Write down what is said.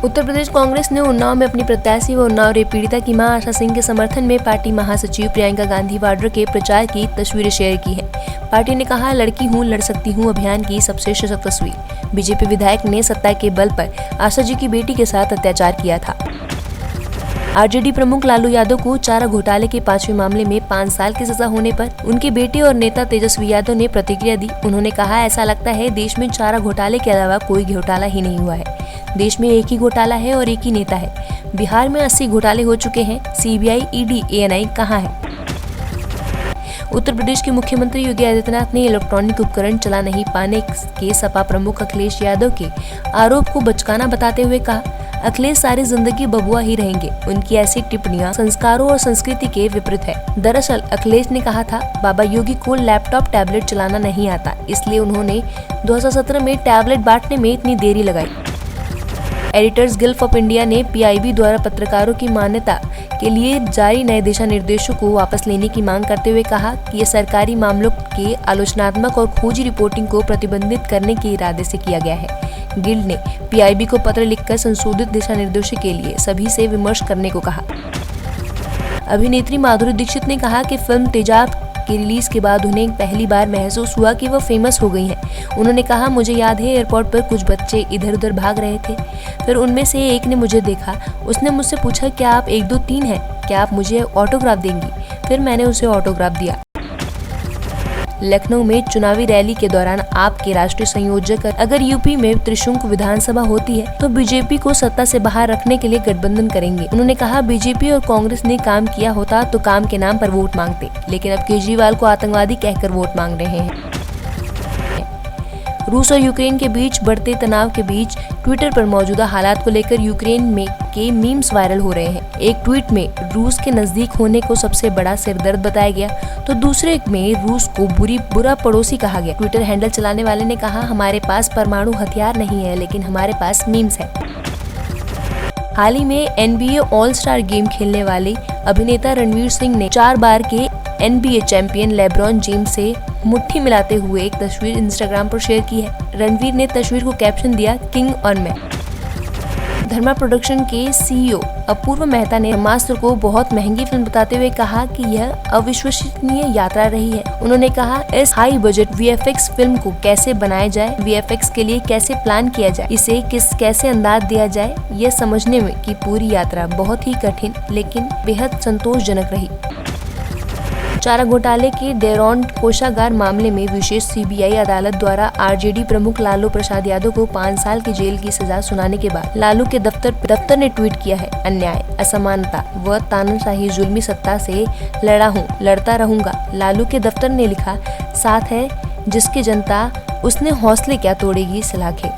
उत्तर प्रदेश कांग्रेस ने उन्नाव में अपनी प्रत्याशी व उन्नाव रेप पीड़िता की मां आशा सिंह के समर्थन में पार्टी महासचिव प्रियंका गांधी वाड्रा के प्रचार की तस्वीरें शेयर की है। पार्टी ने कहा, लड़की हूं लड़ सकती हूं अभियान की सबसे सशक्त तस्वीर। बीजेपी विधायक ने सत्ता के बल पर आशा जी की बेटी के साथ अत्याचार किया था। आरजेडी प्रमुख लालू यादव को चारा घोटाले के 5वें मामले में 5 साल की सजा होने पर उनके बेटे और नेता तेजस्वी यादव ने प्रतिक्रिया दी। उन्होंने कहा, ऐसा लगता है देश में चारा घोटाले के अलावा कोई घोटाला ही नहीं हुआ है। देश में एक ही घोटाला है और एक ही नेता है। बिहार में 80 घोटाले हो चुके हैं। सीबीआई, ईडी, एएनआई कहाँ है? उत्तर प्रदेश के मुख्यमंत्री योगी आदित्यनाथ ने इलेक्ट्रॉनिक उपकरण चला नहीं पाने के सपा प्रमुख अखिलेश यादव के आरोप को बचकाना बताते हुए कहा, अखिलेश सारी जिंदगी बबुआ ही रहेंगे। उनकी ऐसी टिप्पणियां संस्कारों और संस्कृति के विपरीत है। दरअसल अखिलेश ने कहा था, बाबा योगी को लैपटॉप टैबलेट चलाना नहीं आता, इसलिए उन्होंने 2017 में टैबलेट बांटने में इतनी देरी लगाई। एडिटर्स गिल्ड ऑफ इंडिया ने पीआईबी द्वारा पत्रकारों की मान्यता के लिए जारी नए दिशा निर्देशों को वापस लेने की मांग करते हुए कहा कि ये सरकारी मामलों के आलोचनात्मक और खोजी रिपोर्टिंग को प्रतिबंधित करने के इरादे से किया गया है। गिल्ड ने पीआईबी को पत्र लिखकर संशोधित दिशा निर्देशों के लिए सभी से विमर्श करने को कहा। अभिनेत्री माधुरी दीक्षित ने कहा कि फिल्म तेजाब की रिलीज के बाद उन्हें पहली बार महसूस हुआ कि वो फेमस हो गई हैं। उन्होंने कहा, मुझे याद है एयरपोर्ट पर कुछ बच्चे इधर उधर भाग रहे थे। फिर उनमें से एक ने मुझे देखा। उसने मुझसे पूछा, क्या आप 1 2 3 हैं? क्या आप मुझे ऑटोग्राफ देंगी? फिर मैंने उसे ऑटोग्राफ दिया। लखनऊ में चुनावी रैली के दौरान आप के राष्ट्रीय संयोजक, अगर यूपी में त्रिशंकु विधानसभा होती है तो बीजेपी को सत्ता से बाहर रखने के लिए गठबंधन करेंगे। उन्होंने कहा, बीजेपी और कांग्रेस ने काम किया होता तो काम के नाम पर वोट मांगते, लेकिन अब केजरीवाल को आतंकवादी कहकर वोट मांग रहे हैं। रूस और यूक्रेन के बीच बढ़ते तनाव के बीच ट्विटर पर मौजूदा हालात को लेकर यूक्रेन में के मीम्स वायरल हो रहे हैं। एक ट्वीट में रूस के नजदीक होने को सबसे बड़ा सिरदर्द बताया गया, तो दूसरे में रूस को बुरा पड़ोसी कहा गया। ट्विटर हैंडल चलाने वाले ने कहा, हमारे पास परमाणु हथियार नहीं है, लेकिन हमारे पास मीम्स है। हाल ही में एनबीए ऑल स्टार गेम खेलने वाले अभिनेता रणवीर सिंह ने 4 बार के एनबीए चैंपियन लेब्रॉन जेम्स से मुट्ठी मिलाते हुए एक तस्वीर इंस्टाग्राम पर शेयर की है। रणवीर ने तस्वीर को कैप्शन दिया, किंग और मैं। धर्मा प्रोडक्शन के सीईओ अपूर्व मेहता ने ब्रह्मास्त्र को बहुत महंगी फिल्म बताते हुए कहा कि यह अविश्वसनीय यात्रा रही है। उन्होंने कहा, इस हाई बजट वीएफएक्स फिल्म को कैसे बनाया जाए, वीएफएक्स के लिए कैसे प्लान किया जाए, इसे कैसे अंदाज दिया जाए, यह समझने में की पूरी यात्रा बहुत ही कठिन लेकिन बेहद संतोषजनक रही। चारा घोटाले के डेरोन कोषागार मामले में विशेष सीबीआई अदालत द्वारा आरजेडी प्रमुख लालू प्रसाद यादव को 5 साल की जेल की सजा सुनाने के बाद लालू के दफ्तर ने ट्वीट किया है, अन्याय, असमानता व तानाशाही जुल्मी सत्ता से लड़ा हूँ, लड़ता रहूंगा। लालू के दफ्तर ने लिखा, साथ है जिसकी जनता उसने हौसले क्या तोड़ेगी सलाखें।